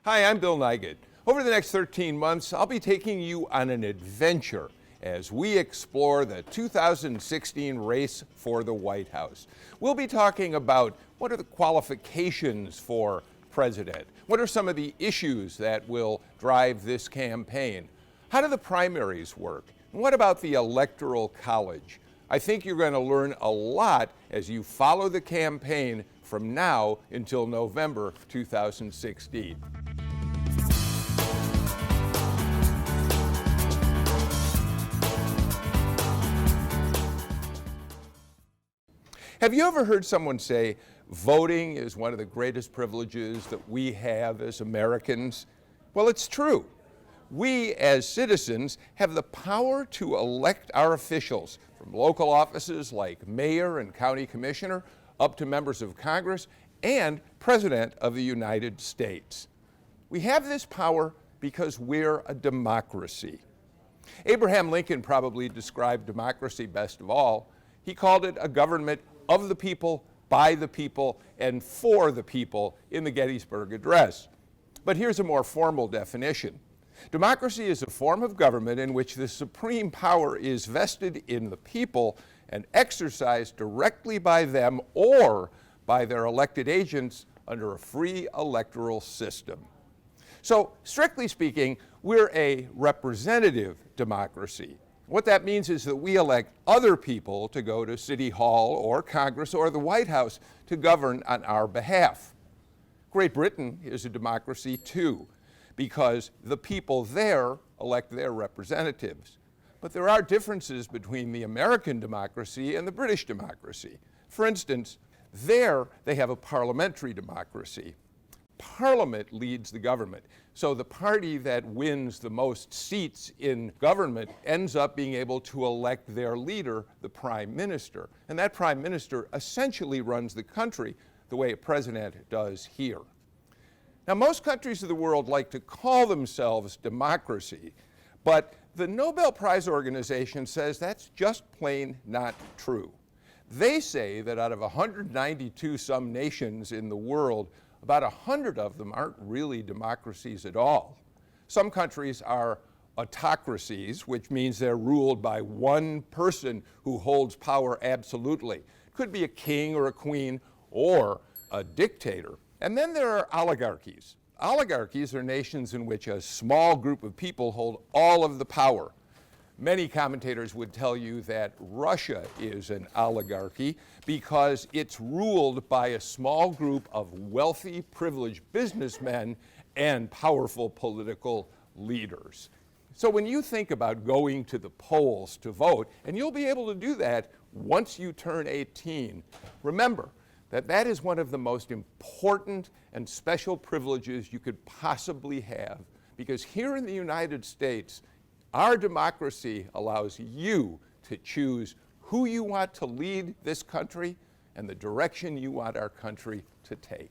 Hi, I'm Bill Nigut. Over the next 13 months, I'll be taking you on an adventure as we explore the 2016 race for the White House. We'll be talking about what are the qualifications for president? What are some of the issues that will drive this campaign? How do the primaries work? And what about the Electoral College? I think you're going to learn a lot as you follow the campaign from now until November 2016. Have you ever heard someone say, voting is one of the greatest privileges that we have as Americans? Well, it's true. We, as citizens, have the power to elect our officials, from local offices like mayor and county commissioner, up to members of Congress, and President of the United States. We have this power because we're a democracy. Abraham Lincoln probably described democracy best of all. He called it a government of the people, by the people, and for the people in the Gettysburg Address. But here's a more formal definition. Democracy is a form of government in which the supreme power is vested in the people and exercised directly by them or by their elected agents under a free electoral system. So, strictly speaking, we're a representative democracy. What that means is that we elect other people to go to City Hall or Congress or the White House to govern on our behalf. Great Britain is a democracy too, because the people there elect their representatives. But there are differences between the American democracy and the British democracy. For instance, there they have a parliamentary democracy. Parliament leads the government. So the party that wins the most seats in government ends up being able to elect their leader, the prime minister. And that prime minister essentially runs the country the way a president does here. Now, most countries of the world like to call themselves democracy, but the Nobel Prize organization says that's just plain not true. They say that out of 192 some nations in the world, about 100 of them aren't really democracies at all. Some countries are autocracies, which means they're ruled by one person who holds power absolutely. It could be a king or a queen or a dictator. And then there are oligarchies. Oligarchies are nations in which a small group of people hold all of the power. Many commentators would tell you that Russia is an oligarchy because it's ruled by a small group of wealthy, privileged businessmen and powerful political leaders. So when you think about going to the polls to vote, and you'll be able to do that once you turn 18, remember that that is one of the most important and special privileges you could possibly have, because here in the United States, our democracy allows you to choose who you want to lead this country and the direction you want our country to take.